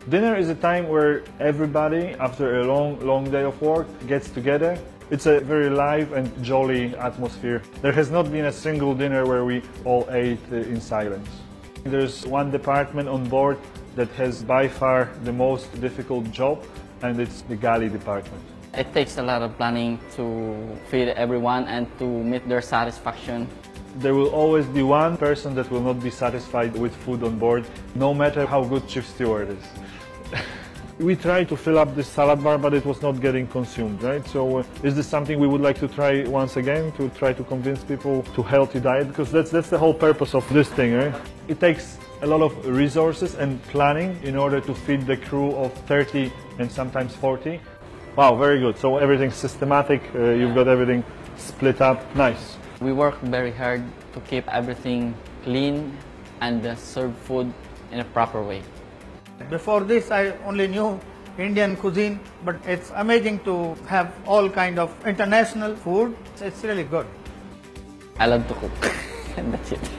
Dinner is a time where everybody, after a long day of work, gets together. It's a very live and jolly atmosphere. There has not been a single dinner where we all ate in silence. There's one department on board that has by far the most difficult job, and it's the Galley department. It takes a lot of planning to feed everyone and to meet their satisfaction. There will always be one person that will not be satisfied with food on board, no matter how good Chief Steward is. We tried to fill up this salad bar, but it was not getting consumed, right? So is this something we would like to try once again, to try to convince people to healthy diet? Because that's the whole purpose of this thing, right? It takes a lot of resources and planning in order to feed the crew of 30 and sometimes 40. Wow, very good. So everything's systematic, you've got everything split up, nice. We work very hard to keep everything clean and serve food in a proper way. Before this, I only knew Indian cuisine, but it's amazing to have all kind of international food. It's really good. I love to cook, and that's it.